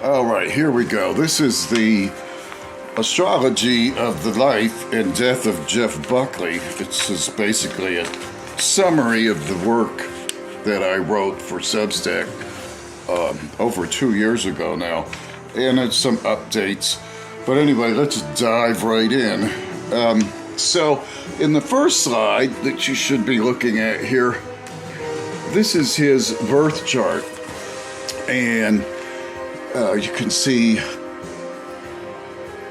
All right, here we go. This is the Astrology of the Life and Death of Jeff Buckley. This is basically a summary of the work that I wrote for Substack over 2 years ago now, and it's some updates. But anyway, let's dive right in. So in the first slide that you should be looking at here, this is his birth chart, and you can see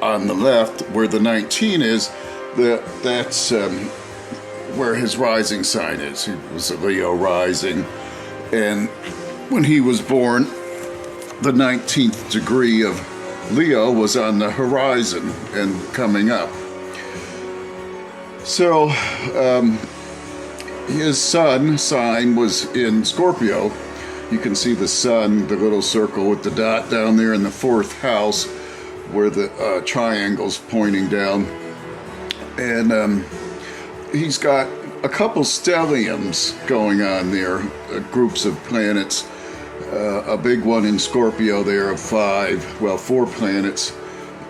on the left where the 19 is, that's where his rising sign is. He was a Leo rising, and when he was born, the 19th degree of Leo was on the horizon and coming up. So his sun sign was in Scorpio. You can see the sun, the little circle with the dot down there in the fourth house where the triangle's pointing down. And he's got a couple stelliums going on there, groups of planets. A big one in Scorpio there of 4 planets,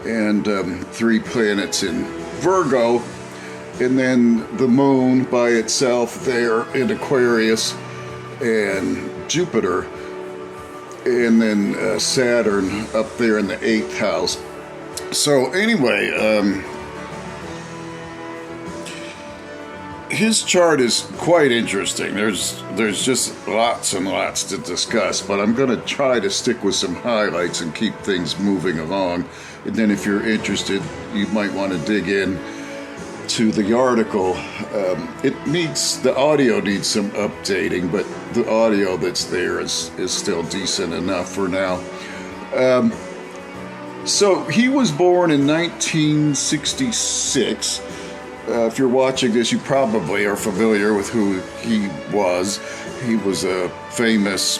and 3 planets in Virgo. And then the moon by itself there in Aquarius, and Jupiter, and then Saturn up there in the 8th house. So anyway, his chart is quite interesting. There's just lots and lots to discuss, but I'm going to try to stick with some highlights and keep things moving along. And then if you're interested, you might want to dig in to the article. The audio needs some updating, but the audio that's there is still decent enough for now. So he was born in 1966. If you're watching this, you probably are familiar with who he was. He was a famous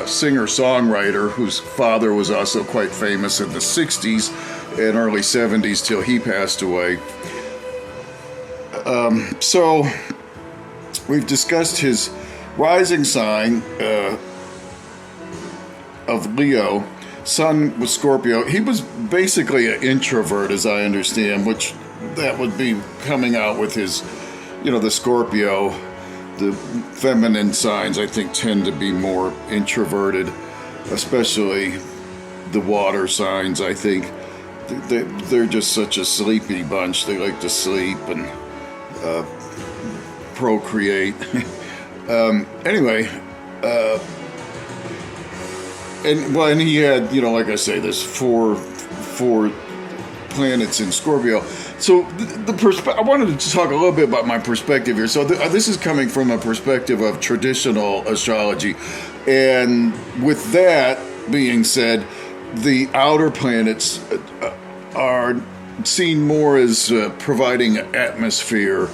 singer-songwriter whose father was also quite famous in the 60s and early 70s till he passed away. So we've discussed his rising sign of Leo. Sun was Scorpio. He was basically an introvert, as I understand, which that would be coming out with his, the Scorpio. The feminine signs, I think, tend to be more introverted, especially the water signs. I think they're just such a sleepy bunch. They like to sleep and procreate. Anyway, and he had, like I say, there's four planets in Scorpio. So I wanted to talk a little bit about my perspective here. So this is coming from a perspective of traditional astrology, and with that being said, the outer planets are seen more as providing atmosphere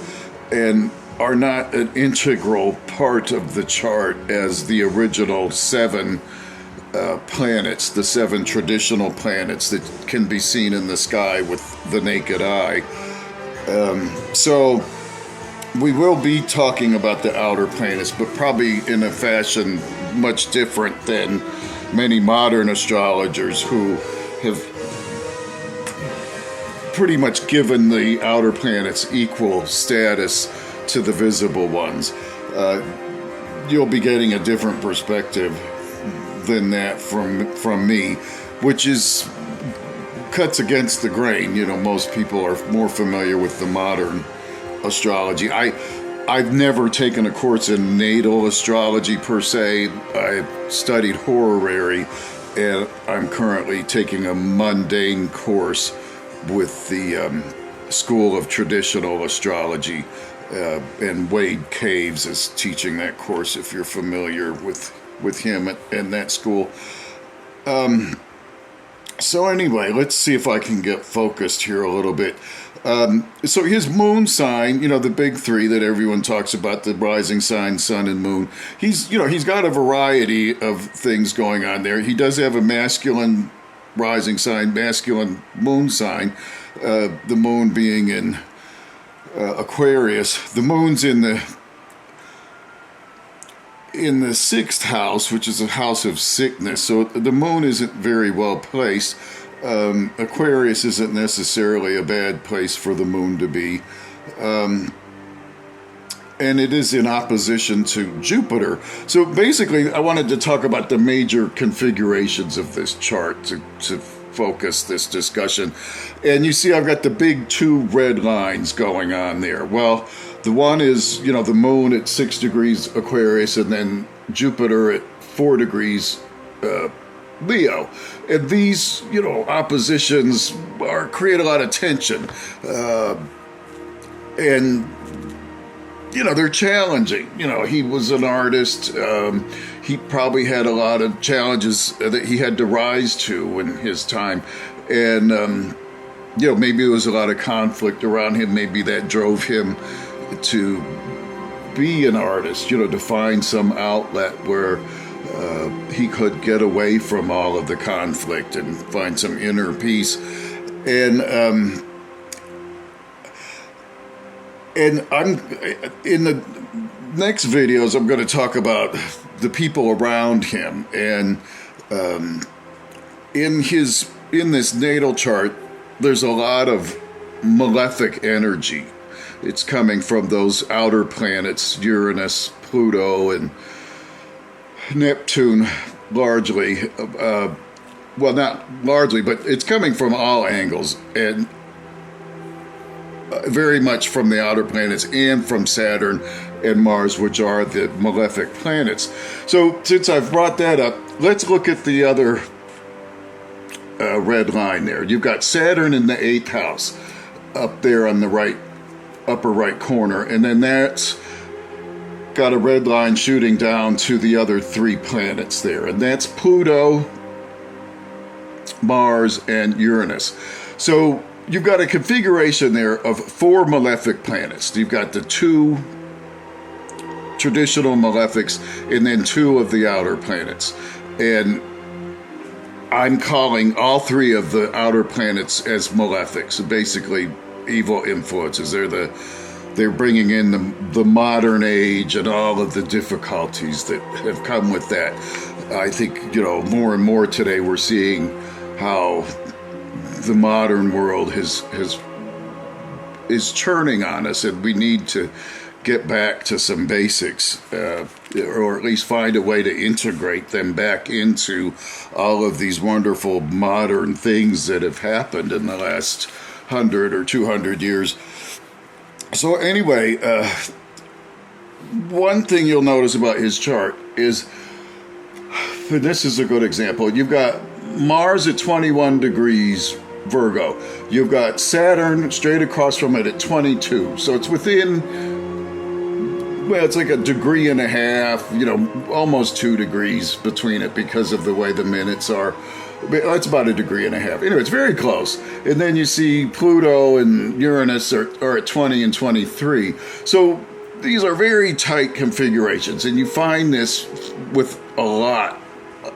and are not an integral part of the chart as the original 7 planets, the 7 traditional planets that can be seen in the sky with the naked eye. So we will be talking about the outer planets, but probably in a fashion much different than many modern astrologers who have pretty much given the outer planets equal status to the visible ones. You'll be getting a different perspective than that from me, which cuts against the grain. Most people are more familiar with the modern astrology. I've never taken a course in natal astrology per se. I studied horary, and I'm currently taking a mundane course with the School of Traditional Astrology, and Wade Caves is teaching that course, if you're familiar with him in that school. So anyway, let's see if I can get focused here a little bit. So his moon sign, the big 3 that everyone talks about, the rising sign, sun, and moon. He's got a variety of things going on there. He does have a masculine rising sign, masculine moon sign, the moon being in Aquarius. The moon's in the in the sixth house, which is a house of sickness. So the moon isn't very well placed. Aquarius isn't necessarily a bad place for the moon to be. And it is in opposition to Jupiter. So basically, I wanted to talk about the major configurations of this chart to focus this discussion. And you see I've got the big two red lines going on there. Well, the one is, the moon at 6 degrees Aquarius, and then Jupiter at 4 degrees Leo. And these, oppositions create a lot of tension. And they're challenging. He was an artist. He probably had a lot of challenges that he had to rise to in his time. And, maybe there was a lot of conflict around him. Maybe that drove him to be an artist, to find some outlet where he could get away from all of the conflict and find some inner peace. And I'm in the next videos, I'm going to talk about the people around him. And in this natal chart, there's a lot of malefic energy. It's coming from those outer planets, Uranus, Pluto, and Neptune, largely. Well, not largely, but it's coming from all angles. And very much from the outer planets and from Saturn and Mars, which are the malefic planets. So since I've brought that up, let's look at the other red line there. You've got Saturn in the 8th house up there on the upper right corner, and then that's got a red line shooting down to the other 3 planets there, and that's Pluto, Mars, and Uranus. So you've got a configuration there of 4 malefic planets. You've got the 2 traditional malefics and then 2 of the outer planets. And I'm calling all 3 of the outer planets as malefics, basically evil influences. They're bringing in the modern age and all of the difficulties that have come with that. I think, more and more today we're seeing how the modern world is churning on us, and we need to get back to some basics, or at least find a way to integrate them back into all of these wonderful modern things that have happened in the last 100 or 200 years. So anyway, one thing you'll notice about his chart is, and this is a good example, you've got Mars at 21 degrees Virgo. You've got Saturn straight across from it at 22. So it's within, it's like a degree and a half, almost 2 degrees between it because of the way the minutes are. That's about a degree and a half. Anyway, it's very close. And then you see Pluto and Uranus are at 20 and 23. So these are very tight configurations. And you find this with a lot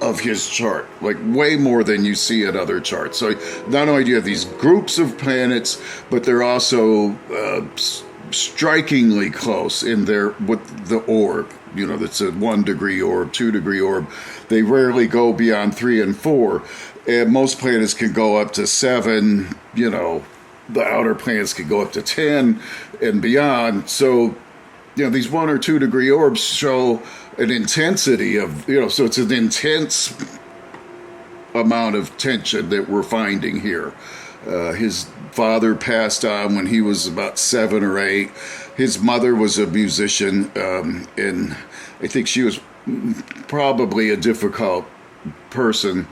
of his chart, like way more than you see at other charts. So not only do you have these groups of planets, but they're also strikingly close in there with the orb. That's a 1 degree orb, 2 degree orb. They rarely go beyond 3 and 4. And most planets can go up to 7, the outer planets can go up to 10 and beyond. So, these 1 or 2 degree orbs show an intensity of, so it's an intense amount of tension that we're finding here. His father passed on when he was about 7 or 8. His mother was a musician, and I think she was probably a difficult person,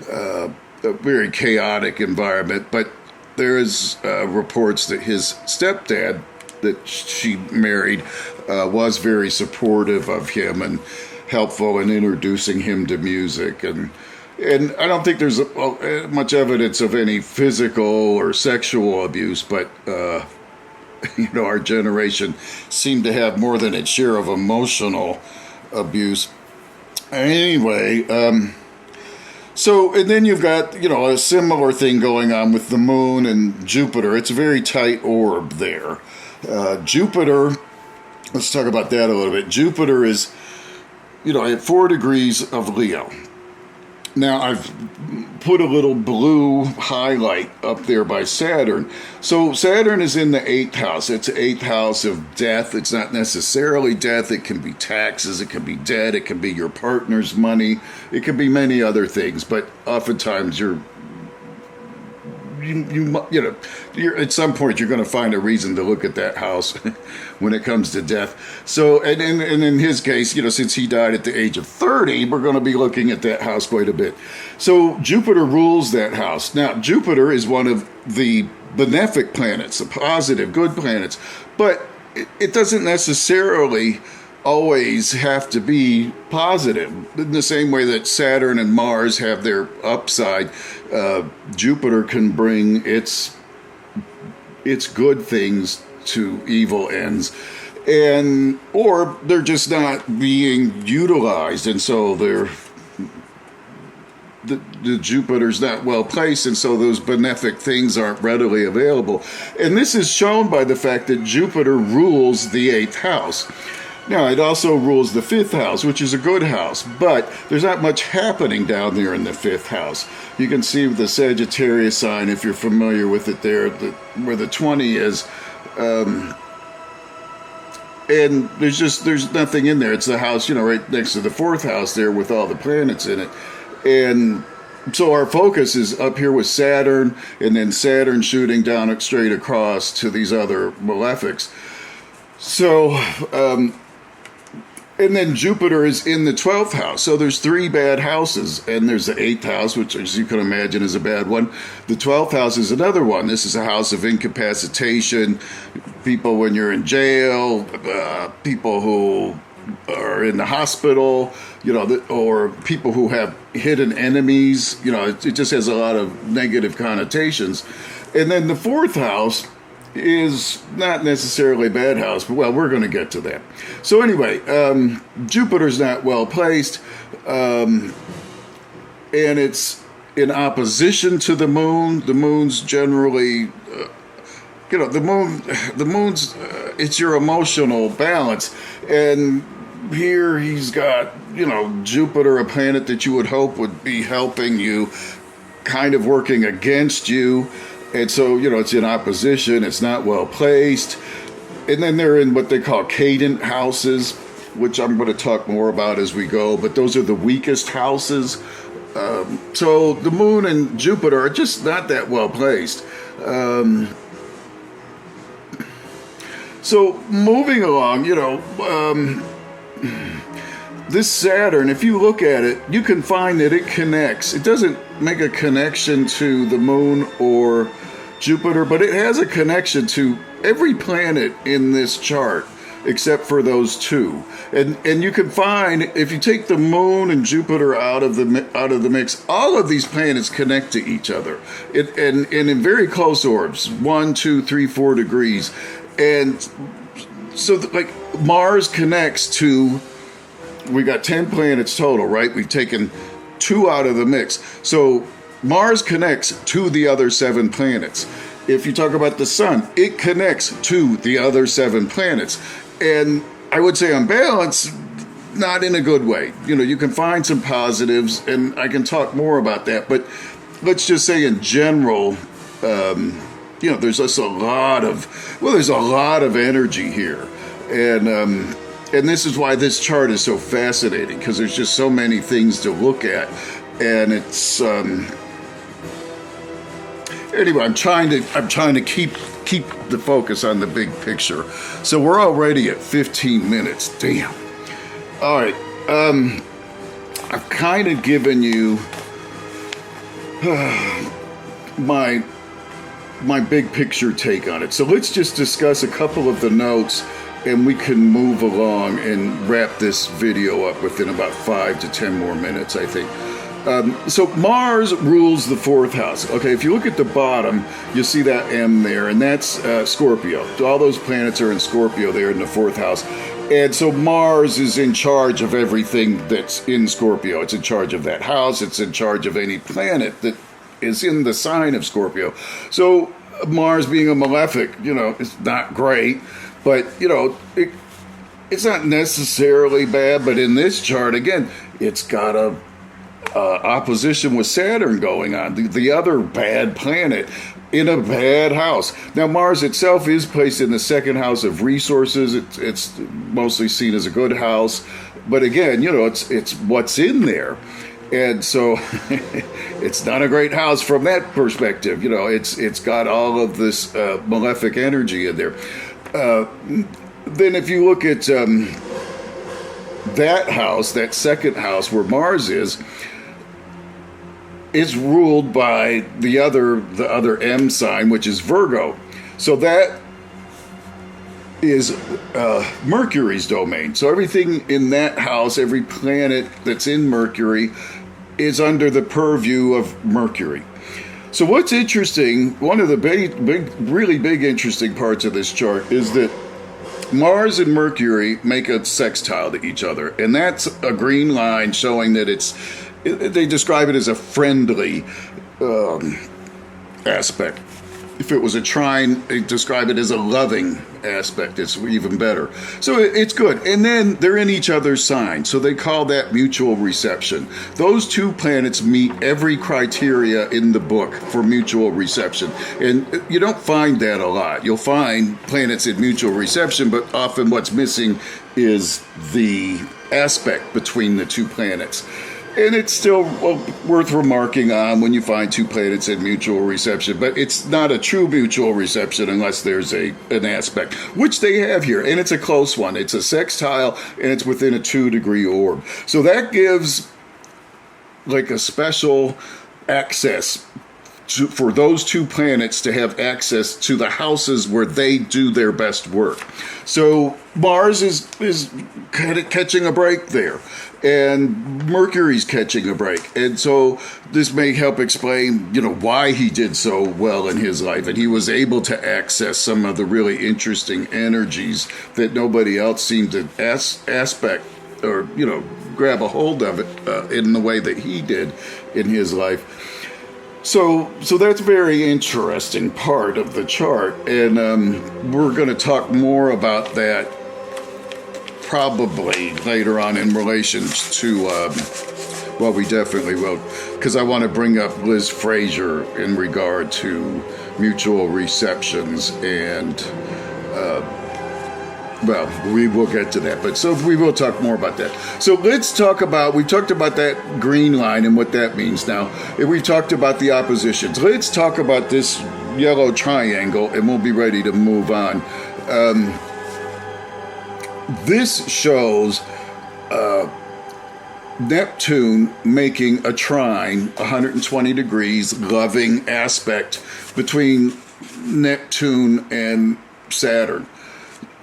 a very chaotic environment. But there is reports that his stepdad that she married was very supportive of him and helpful in introducing him to music. And I don't think there's much evidence of any physical or sexual abuse, but our generation seemed to have more than its share of emotional abuse. Anyway, so, and then you've got, a similar thing going on with the moon and Jupiter. It's a very tight orb there. Jupiter, let's talk about that a little bit. Jupiter is at 4 degrees of Leo. Now, I've put a little blue highlight up there by Saturn. So Saturn is in the 8th house. It's the 8th house of death. It's not necessarily death. It can be taxes. It can be debt. It can be your partner's money. It can be many other things. But oftentimes you're at some point you're going to find a reason to look at that house when it comes to death. So, and in his case, since he died at the age of 30, we're going to be looking at that house quite a bit. So Jupiter rules that house. Now, Jupiter is one of the benefic planets, the positive, good planets, but it doesn't necessarily always have to be positive. In the same way that Saturn and Mars have their upside, Jupiter can bring its good things to evil ends, or they're just not being utilized, and so the Jupiter's not well placed, and so those benefic things aren't readily available. And this is shown by the fact that Jupiter rules the 8th house. Now, it also rules the 5th house, which is a good house, but there's not much happening down there in the 5th house. You can see the Sagittarius sign, if you're familiar with it there, where the 20 is, and there's nothing in there. It's the house, right next to the 4th house there with all the planets in it. And so our focus is up here with Saturn, and then Saturn shooting down straight across to these other malefics. So, and then Jupiter is in the 12th house. So there's 3 bad houses. And there's the 8th house, which, as you can imagine, is a bad one. The 12th house is another one. This is a house of incapacitation, people when you're in jail, people who are in the hospital, or people who have hidden enemies. It just has a lot of negative connotations. And then the 4th house is not necessarily a bad house, but we're going to get to that. So anyway, Jupiter's not well placed, and it's in opposition to the moon. The moon's generally, the moon's, it's your emotional balance, and here he's got, Jupiter, a planet that you would hope would be helping you, kind of working against you. And so, it's in opposition, it's not well placed. And then they're in what they call cadent houses, which I'm going to talk more about as we go, but those are the weakest houses. So the moon and Jupiter are just not that well placed. So moving along, this Saturn, if you look at it, you can find that it connects. It doesn't make a connection to the moon or Jupiter, but it has a connection to every planet in this chart except for those 2. And you can find, if you take the moon and Jupiter out of the mix, all of these planets connect to each other, and in very close orbs, 1, 2, 3, 4 degrees. And so like Mars connects to, we got 10 planets total, right? We've taken 2 out of the mix. So Mars connects to the other 7 planets. If you talk about the sun, it connects to the other 7 planets. And I would say on balance, not in a good way. You can find some positives, and I can talk more about that. But let's just say in general, there's just a lot of energy here. And this is why this chart is so fascinating, because there's just so many things to look at. And it's anyway, I'm trying to keep the focus on the big picture. So we're already at 15 minutes. Damn. All right. I've kind of given you my big picture take on it. So let's just discuss a couple of the notes, and we can move along and wrap this video up within about 5 to 10 more minutes, I think. So Mars rules the 4th house. Okay, if you look at the bottom, you'll see that M there, and that's Scorpio. All those planets are in Scorpio there in the 4th house. And so Mars is in charge of everything that's in Scorpio. It's in charge of that house. It's in charge of any planet that is in the sign of Scorpio. So Mars being a malefic, is not great, but, it's not necessarily bad, but in this chart, again, it's got a opposition with Saturn going on, the other bad planet in a bad house. Now, Mars itself is placed in the second house of resources. It's mostly seen as a good house, but again, it's what's in there. And so it's not a great house from that perspective. It's got all of this malefic energy in there. Then if you look at that house, that second house where Mars is, it's ruled by the other M sign, which is Virgo. So that is Mercury's domain. So everything in that house, every planet that's in Mercury, is under the purview of Mercury. So what's interesting, one of the really big interesting parts of this chart is that Mars and Mercury make a sextile to each other, and that's a green line showing that they describe it as a friendly aspect. If it was a trine, they describe it as a loving aspect. It's even better. So it's good. And then they're in each other's sign. So they call that mutual reception. Those two planets meet every criteria in the book for mutual reception. And you don't find that a lot. You'll find planets in mutual reception, but often what's missing is the aspect between the two planets. And it's still worth remarking on when you find two planets in mutual reception, but it's not a true mutual reception unless there's an aspect, which they have here, and it's a close one. It's a sextile, and it's within a 2-degree orb. So that gives like a special access for those two planets to have access to the houses where they do their best work. So Mars is kind of catching a break there, and Mercury's catching a break. And so this may help explain, why he did so well in his life, and he was able to access some of the really interesting energies that nobody else seemed to aspect or, grab a hold of it in the way that he did in his life. So that's a very interesting part of the chart, and we're going to talk more about that probably later on in relation to, well, we definitely will, because I want to bring up Liz Fraser in regard to mutual receptions and, well, we will get to that, but so we will talk more about that. So let's talk about, we talked about that green line and what that means now. We talked about the oppositions. Let's talk about this yellow triangle and we'll be ready to move on. This shows Neptune making a trine, 120 degrees, loving aspect between Neptune and Saturn.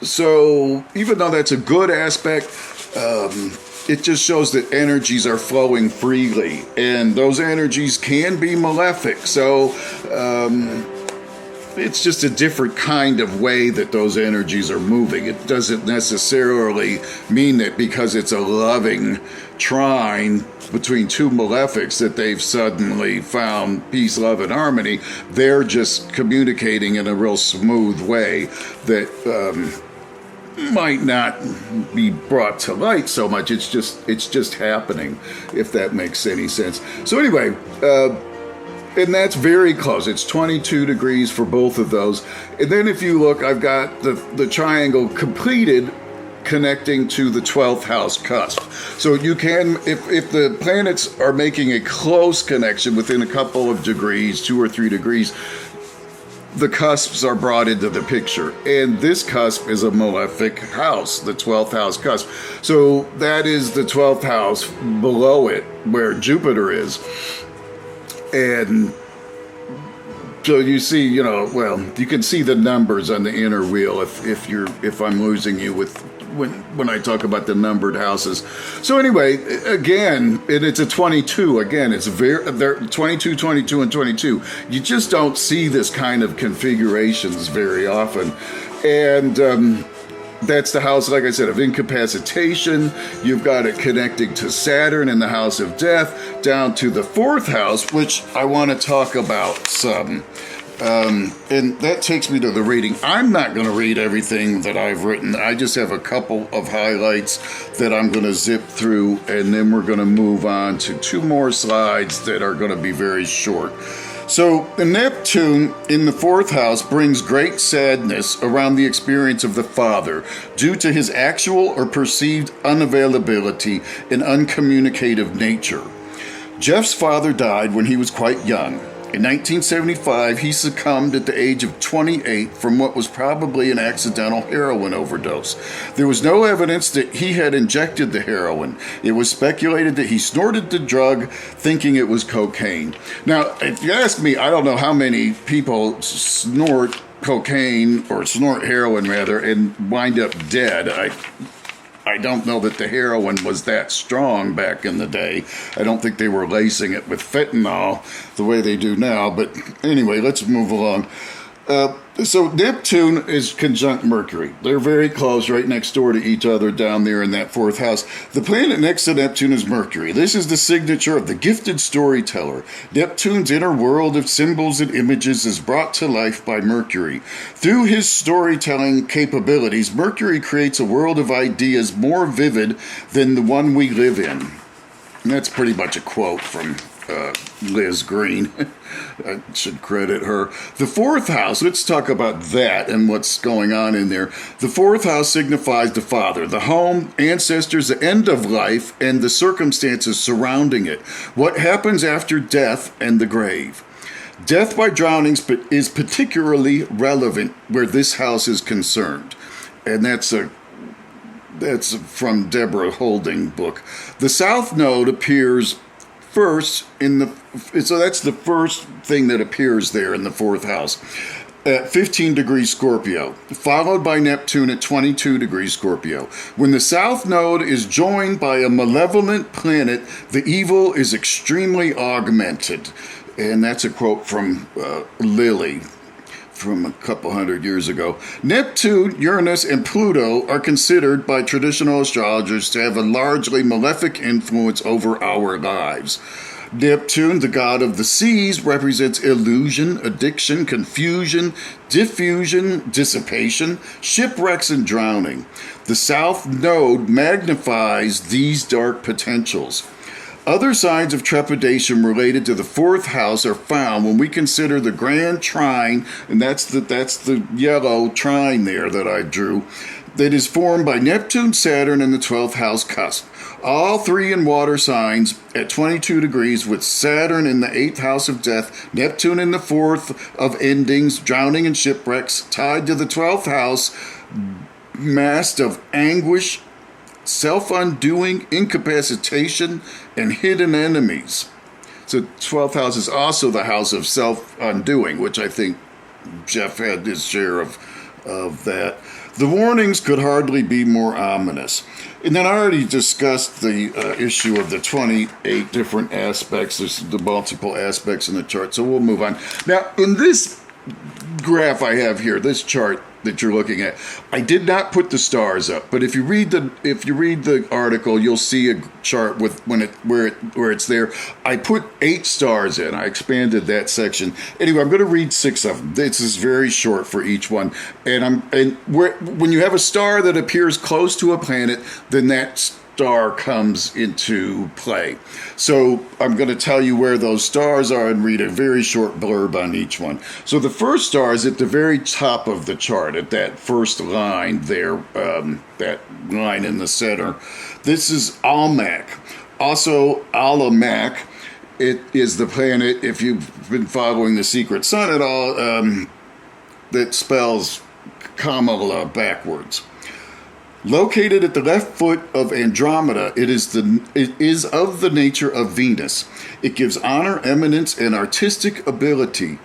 So even though that's a good aspect, it just shows that energies are flowing freely, and those energies can be malefic. So it's just a different kind of way that those energies are moving. It doesn't necessarily mean that because it's a loving trine between two malefics that they've suddenly found peace, love, and harmony. They're just communicating in a real smooth way that might not be brought to light so much. It's just happening, if that makes any sense. So anyway, and that's very close. It's 22 degrees for both of those. And then if you look, I've got the triangle completed connecting to the 12th house cusp. So you can, if the planets are making a close connection within a couple of degrees, 2 or 3 degrees, the cusps are brought into the picture. And this cusp is a malefic house, the 12th house cusp. So that is the 12th house below it, where Jupiter is. And so you see, well, you can see the numbers on the inner wheel if I'm losing you with when I talk about the numbered houses. So anyway, again, and it's a 22. Again, it's they're 22, 22, and 22. You just don't see this kind of configurations very often. And that's the house, like I said, of incapacitation. You've got it connecting to Saturn in the house of death, down to the 4th house, which I want to talk about some. And that takes me to the reading. I'm not going to read everything that I've written. I just have a couple of highlights that I'm going to zip through, and then we're going to move on to 2 more slides that are going to be very short. So, the Neptune in the 4th house brings great sadness around the experience of the father due to his actual or perceived unavailability and uncommunicative nature. Jeff's father died when he was quite young. In 1975, he succumbed at the age of 28 from what was probably an accidental heroin overdose. There was no evidence that he had injected the heroin. It was speculated that he snorted the drug, thinking it was cocaine. Now, if you ask me, I don't know how many people snort cocaine, or snort heroin rather, and wind up dead. I don't know that the heroin was that strong back in the day. I don't think they were lacing it with fentanyl the way they do now. But anyway, let's move along. So Neptune is conjunct Mercury. They're very close, right next door to each other down there in that 4th house. The planet next to Neptune is Mercury. This is the signature of the gifted storyteller. Neptune's inner world of symbols and images is brought to life by Mercury. Through his storytelling capabilities, Mercury creates a world of ideas more vivid than the one we live in. And that's pretty much a quote from Liz Green. I should credit her. The 4th house, let's talk about that and what's going on in there. The 4th house signifies the father, the home, ancestors, the end of life, and the circumstances surrounding it. What happens after death and the grave. Death by drowning is particularly relevant where this house is concerned. And that's from Deborah Holding book. The South Node appears first so that's the first thing that appears there in the 4th house at 15 degrees Scorpio, followed by Neptune at 22 degrees Scorpio. When the South Node is joined by a malevolent planet, the evil is extremely augmented. And that's a quote from Lily from a couple hundred years ago. Neptune, Uranus, and Pluto are considered by traditional astrologers to have a largely malefic influence over our lives. Neptune, the god of the seas, represents illusion, addiction, confusion, diffusion, dissipation, shipwrecks, and drowning. The South Node magnifies these dark potentials. Other signs of trepidation related to the 4th house are found when we consider the grand trine, and that's the yellow trine there that I drew, that is formed by Neptune, Saturn, and the 12th house cusp. All 3 in water signs at 22 degrees, with Saturn in the 8th house of death, Neptune in the 4th of endings, drowning and shipwrecks, tied to the 12th house, masked of anguish, self-undoing, incapacitation, and hidden enemies. So 12th house is also the house of self-undoing, which I think Jeff had his share of that. The warnings could hardly be more ominous. And then I already discussed the issue of the 28 different aspects. There's the multiple aspects in the chart, so we'll move on. Now, in this graph I have here, this chart that you're looking at, I did not put the stars up, but if you read the article, you'll see a chart with where it's there. I put 8 stars in. I expanded that section. Anyway, I'm going to read 6 of them. This is very short for each one. And when you have a star that appears close to a planet, then that star comes into play. So I'm going to tell you where those stars are and read a very short blurb on each one. So the first star is at the very top of the chart, at that first line there, that line in the center. This is Almach. Also Almach, it is the planet, if you've been following The Secret Sun at all, that spells Kamala backwards. Located at the left foot of Andromeda, it is of the nature of Venus. It gives honor, eminence, and artistic ability.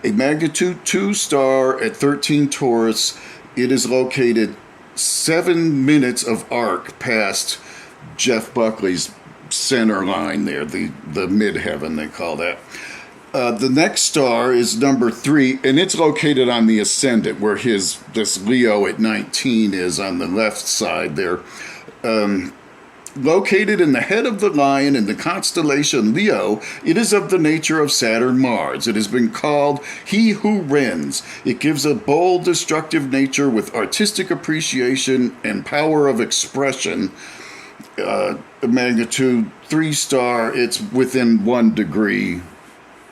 A magnitude 2 star at 13 Taurus, it is located 7 minutes of arc past Jeff Buckley's center line there, the midheaven they call that. The next star is number 3, and it's located on the ascendant, where this Leo at 19 is on the left side there. Located in the head of the lion in the constellation Leo, it is of the nature of Saturn-Mars. It has been called he who rends. It gives a bold, destructive nature with artistic appreciation and power of expression. Magnitude 3-star, it's within 1 degree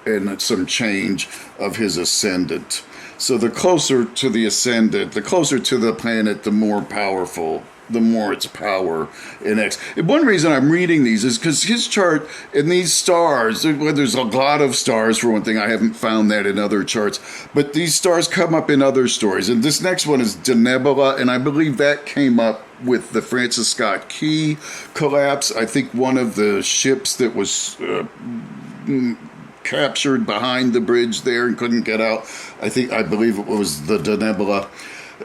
and some change of his ascendant. So the closer to the ascendant, the closer to the planet, the more powerful, the more its power in X. And one reason I'm reading these is because his chart and these stars, there's a lot of stars for one thing. I haven't found that in other charts, but these stars come up in other stories. And this next one is Denebula, and I believe that came up with the Francis Scott Key collapse. I think one of the ships that was captured behind the bridge there and couldn't get out, I believe it was the Denebula.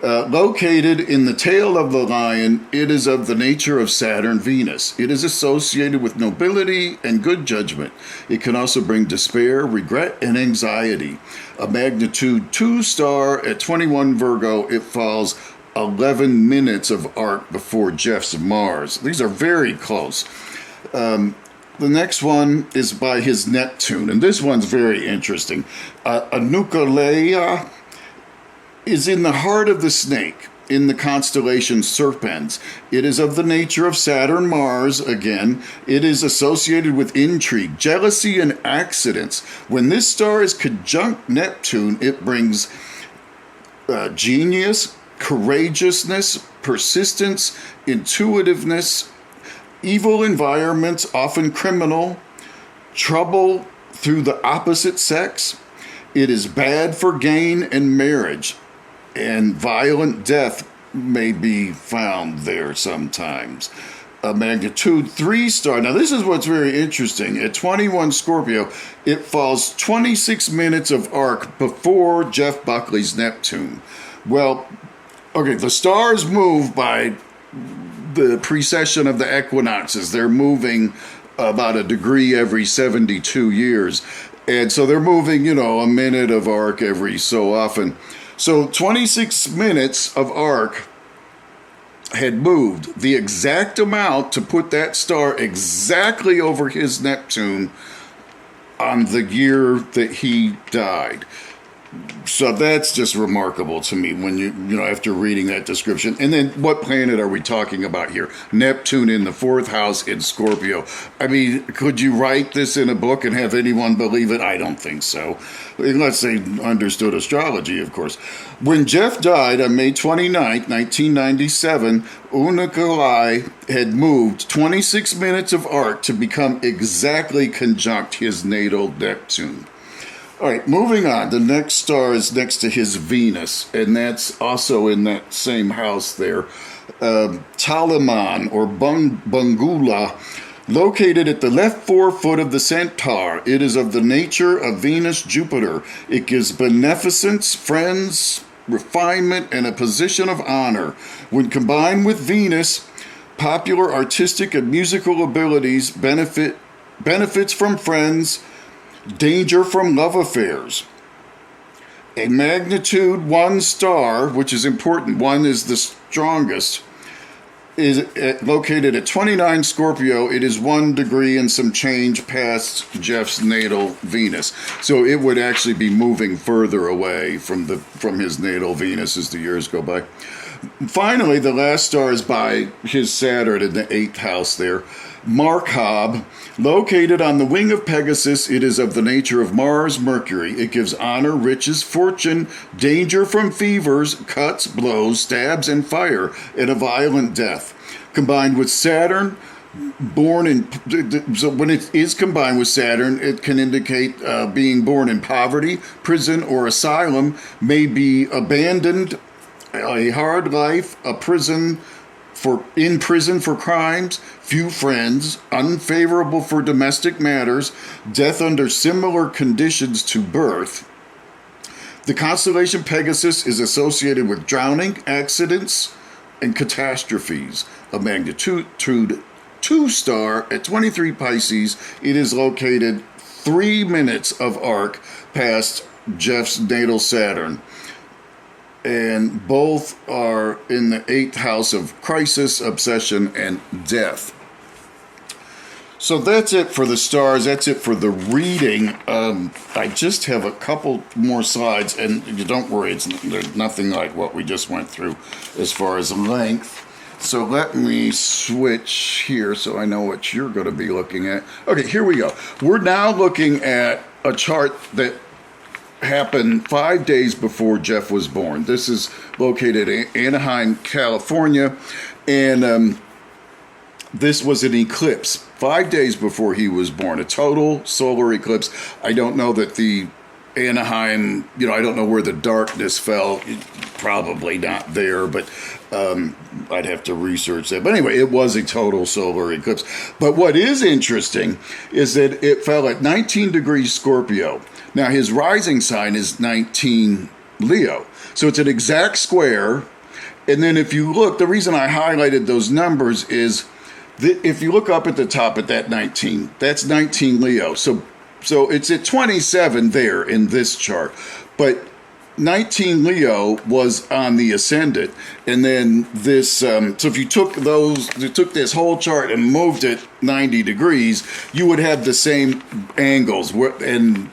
Located in the tail of the lion, it is of the nature of Saturn-Venus. It is associated with nobility and good judgment. It can also bring despair, regret, and anxiety. A magnitude 2-star at 21 Virgo, it falls 11 minutes of arc before Jeff's Mars. These are very close. The next one is by his Neptune, and this one's very interesting. Anukalea is in the heart of the snake, in the constellation Serpens. It is of the nature of Saturn-Mars again. It is associated with intrigue, jealousy, and accidents. When this star is conjunct Neptune, it brings genius, courageousness, persistence, intuitiveness, evil environments, often criminal, trouble through the opposite sex. It is bad for gain and marriage, and violent death may be found there sometimes. A magnitude 3-star. Now, this is what's very interesting. At 21 Scorpio, it falls 26 minutes of arc before Jeff Buckley's Neptune. Well, okay, the stars move by the precession of the equinoxes. They're moving about a degree every 72 years. And so they're moving, a minute of arc every so often. So 26 minutes of arc had moved the exact amount to put that star exactly over his Neptune on the year that he died. So that's just remarkable to me when after reading that description. And then what planet are we talking about here? Neptune in the 4th house in Scorpio. I mean, could you write this in a book and have anyone believe it? I don't think so. Unless they understood astrology, of course. When Jeff died on May 29th, 1997, Unukalai had moved 26 minutes of arc to become exactly conjunct his natal Neptune. All right, moving on. The next star is next to his Venus, and that's also in that same house there. Talaman, or Bungula, located at the left forefoot of the Centaur. It is of the nature of Venus-Jupiter. It gives beneficence, friends, refinement, and a position of honor. When combined with Venus, popular artistic and musical abilities, benefits from friends, danger from love affairs. A magnitude 1-star, which is important, 1 is the strongest, is located at 29 Scorpio. It is 1 degree and some change past Jeff's natal Venus. So it would actually be moving further away from his natal Venus as the years go by. Finally, the last star is by his Saturn in the 8th house there. Markab, located on the wing of Pegasus, it is of the nature of Mars, Mercury. It gives honor, riches, fortune, danger from fevers, cuts, blows, stabs, and fire, and a violent death. Combined with Saturn, so when it is combined with Saturn, it can indicate being born in poverty, prison, or asylum, may be abandoned, a hard life, in prison for crimes, few friends, unfavorable for domestic matters, death under similar conditions to birth. The constellation Pegasus is associated with drowning, accidents, and catastrophes. A magnitude 2-star at 23 Pisces, it is located 3 minutes of arc past Jeff's natal Saturn. And both are in the 8th house of crisis, obsession, and death. So that's it for the stars. That's it for the reading. I just have a couple more slides, and you don't worry, there's nothing like what we just went through as far as length. So let me switch here so I know what you're going to be looking at. Okay, here we go. We're now looking at a chart that happened 5 days before Jeff was born. This is located in Anaheim, California, and this was an eclipse 5 days before he was born, a total solar eclipse. I don't know that the Anaheim, I don't know where the darkness fell. Probably not there, but I'd have to research that. But anyway, it was a total solar eclipse. But what is interesting is that it fell at 19 degrees Scorpio. Now, his rising sign is 19 Leo. So it's an exact square. And then if you look, the reason I highlighted those numbers is that if you look up at the top at that 19, that's 19 Leo. So it's at 27 there in this chart. But 19 Leo was on the ascendant. And then this, so if you took this whole chart and moved it 90 degrees, you would have the same angles. And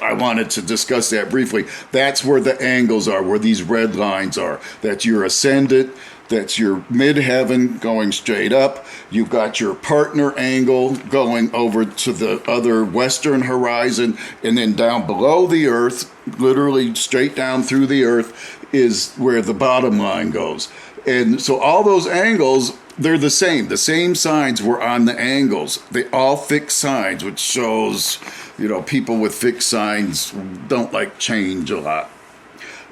I wanted to discuss that briefly. That's where the angles are, where these red lines are. That's your ascendant. That's your midheaven going straight up. You've got your partner angle going over to the other western horizon, and then down below the earth, literally straight down through the earth, is where the bottom line goes. And so all those angles, they're the same. The same signs were on the angles. They all fixed signs, which shows, people with fixed signs don't like change a lot.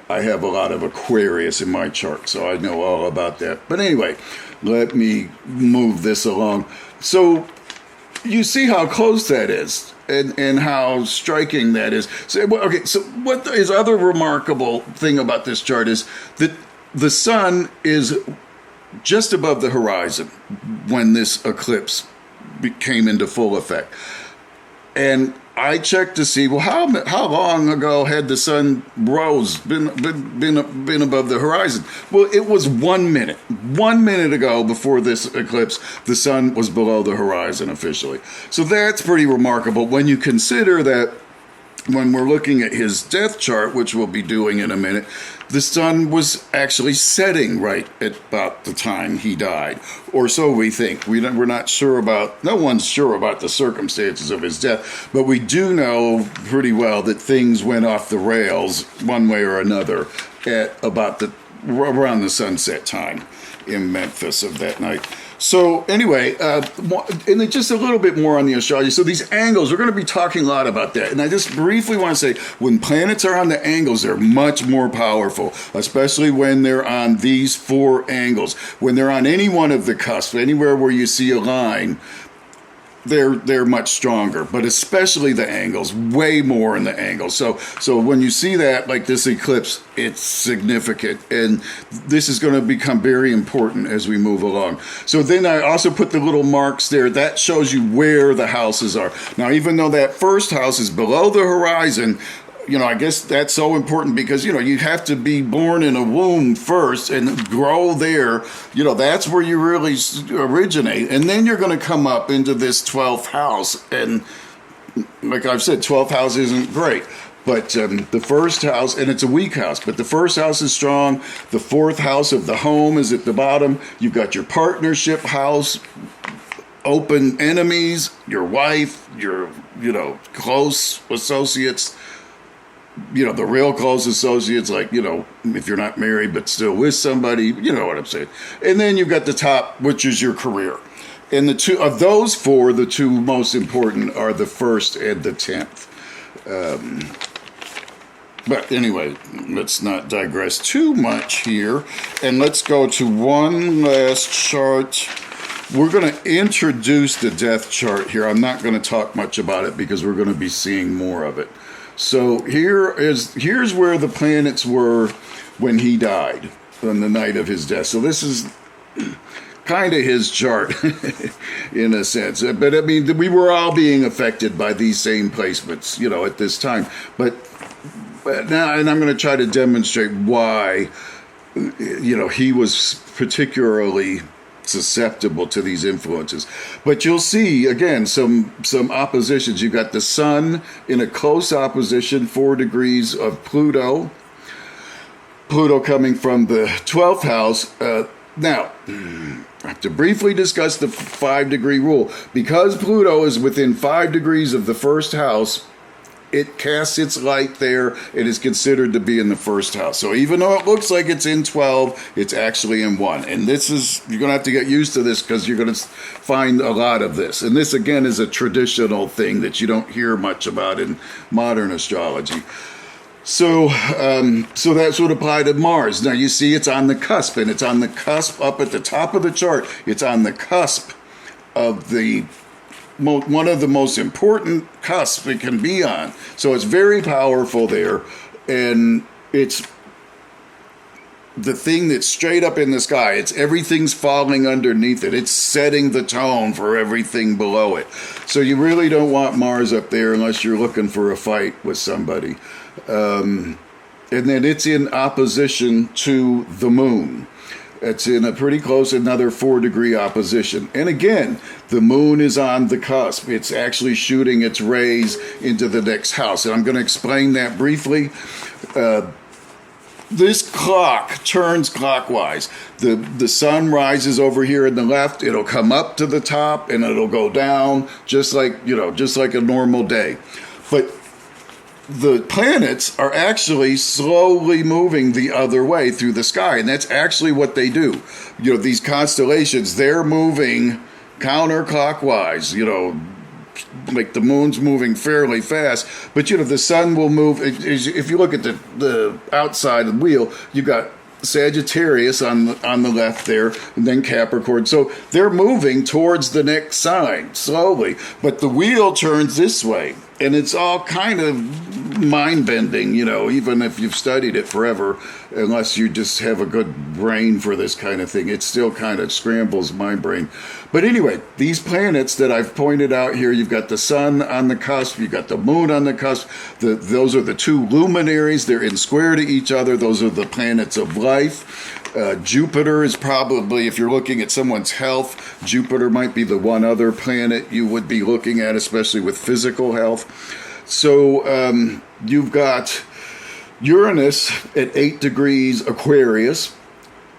I have a lot of Aquarius in my chart, so I know all about that. But anyway, let me move this along. So you see how close that is and how striking that is. So what is other remarkable thing about this chart is that the sun is just above the horizon when this eclipse came into full effect. And I checked to see, how long ago had the sun been above the horizon? Well, it was 1 minute. 1 minute ago, before this eclipse, the sun was below the horizon officially. So that's pretty remarkable when you consider that when we're looking at his death chart, which we'll be doing in a minute, the sun was actually setting right at about the time he died, or so we think. We're not sure no one's sure about the circumstances of his death, but we do know pretty well that things went off the rails one way or another at about around the sunset time in Memphis of that night. So anyway, and then just a little bit more on the astrology. So these angles, we're going to be talking a lot about that. And I just briefly want to say, when planets are on the angles, they're much more powerful, especially when they're on these 4 angles. When they're on any one of the cusps, anywhere where you see a line, they're much stronger, but especially the angles, way more in the angles. So when you see that, like this eclipse, it's significant, and this is going to become very important as we move along. So then I also put the little marks there. That shows you where the houses are. Now, even though that first house is below the horizon, I guess that's so important because, you have to be born in a womb first and grow there. That's where you really originate. And then you're going to come up into this 12th house. And like I've said, 12th house isn't great. But the first house, and it's a weak house, but the first house is strong. The 4th house of the home is at the bottom. You've got your partnership house, open enemies, your wife, your, close associates. The real close associates, like, if you're not married but still with somebody, you know what I'm saying. And then you've got the top, which is your career. And the two of those 4, the 2 most important are the 1st and the 10th. But anyway, let's not digress too much here. And let's go to one last chart. We're going to introduce the death chart here. I'm not going to talk much about it because we're going to be seeing more of it. So here's where the planets were when he died, on the night of his death. So this is kind of his chart in a sense. But I mean, we were all being affected by these same placements, at this time. But now, and I'm going to try to demonstrate why, he was particularly susceptible to these influences. But you'll see, again, some oppositions. You've got the sun in a close opposition, 4 degrees of Pluto. Pluto coming from the 12th house. Now, I have to briefly discuss the 5-degree rule. Because Pluto is within 5 degrees of the first house, it casts its light there. It is considered to be in the first house. So even though it looks like it's in 12, it's actually in 1. And this is, you're going to have to get used to this because you're going to find a lot of this. And this, again, is a traditional thing that you don't hear much about in modern astrology. So that would apply to Mars. Now you see it's on the cusp, and it's on the cusp up at the top of the chart. It's on the cusp of one of the most important cusps it can be on. So it's very powerful there, and it's the thing that's straight up in the sky. It's everything's falling underneath it. It's setting the tone for everything below it. So you really don't want Mars up there unless you're looking for a fight with somebody. And then it's in opposition to the moon. It's in a pretty close, another 4-degree opposition. And again, the moon is on the cusp. It's actually shooting its rays into the next house. And I'm going to explain that briefly. This clock turns clockwise. The sun rises over here in the left. It'll come up to the top and it'll go down just like a normal day. But the planets are actually slowly moving the other way through the sky, and that's actually what they do. These constellations, they're moving counterclockwise, like the moon's moving fairly fast, but the sun will move. If you look at the outside of the wheel, you've got Sagittarius on the left there, and then Capricorn. So they're moving towards the next sign slowly, but the wheel turns this way, and it's all kind of mind-bending, even if you've studied it forever, unless you just have a good brain for this kind of thing. It still kind of scrambles my brain. But anyway, these planets that I've pointed out here, you've got the sun on the cusp, you've got the moon on the cusp. Those are the two luminaries. They're in square to each other. Those are the planets of life. Jupiter is probably, if you're looking at someone's health, Jupiter might be the one other planet you would be looking at, especially with physical health. So you've got Uranus at 8 degrees Aquarius,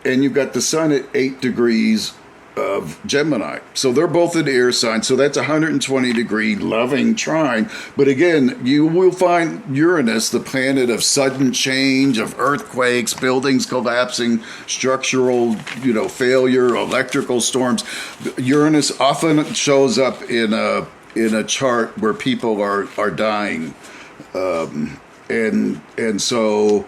and you've got the sun at 8 degrees of Gemini. So they're both in air signs. So that's 120-degree loving trine. But again, you will find Uranus, the planet of sudden change, of earthquakes, buildings collapsing, structural, failure, electrical storms. Uranus often shows up in a chart where people are dying, and so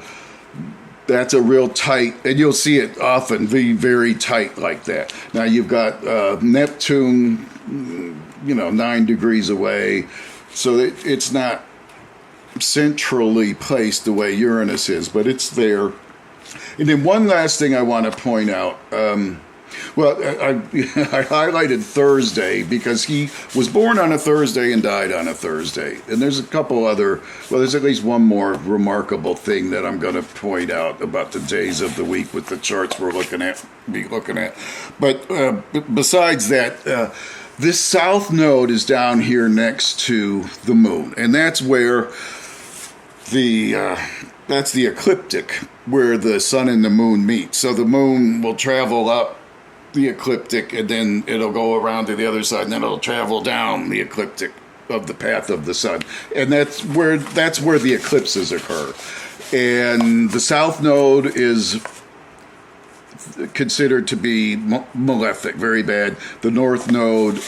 that's a real tight, and you'll see it often be very tight like that. Now you've got Neptune, 9 degrees away, so it's not centrally placed the way Uranus is, but it's there. And then one last thing I want to point out. I highlighted Thursday because he was born on a Thursday and died on a Thursday. And there's a couple other, there's at least one more remarkable thing that I'm going to point out about the days of the week with the charts we're looking at. But besides that, this south node is down here next to the moon. And that's where that's the ecliptic, where the sun and the moon meet. So the moon will travel up the ecliptic, and then it'll go around to the other side, and then it'll travel down the ecliptic of the path of the sun, and that's where the eclipses occur. And the south node is considered to be malefic, very bad. The north node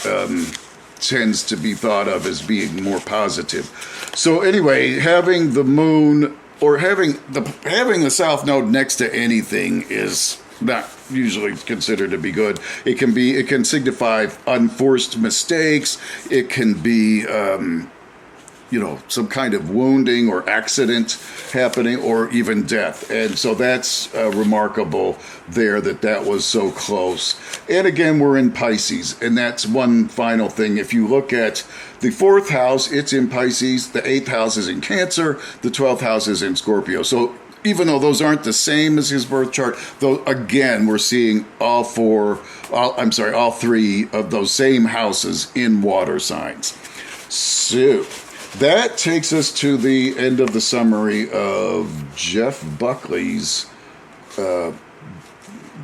tends to be thought of as being more positive. So anyway, having the moon or having the south node next to anything is not usually considered to be good. It can signify unforced mistakes. It can be some kind of wounding or accident happening, or even death. And so that's remarkable there that was so close. And again, we're in Pisces, and that's one final thing. If you look at the 4th house, it's in Pisces. The 8th house is in Cancer. The 12th house is in Scorpio. So even though those aren't the same as his birth chart, though again, we're seeing all three of those same houses in water signs. So that takes us to the end of the summary of Jeff Buckley's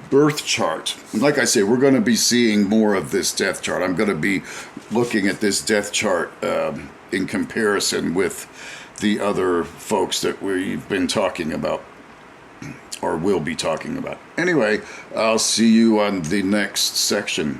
birth chart. Like I say, we're going to be seeing more of this death chart. I'm going to be looking at this death chart in comparison with the other folks that we've been talking about or will be talking about. Anyway, I'll see you on the next section.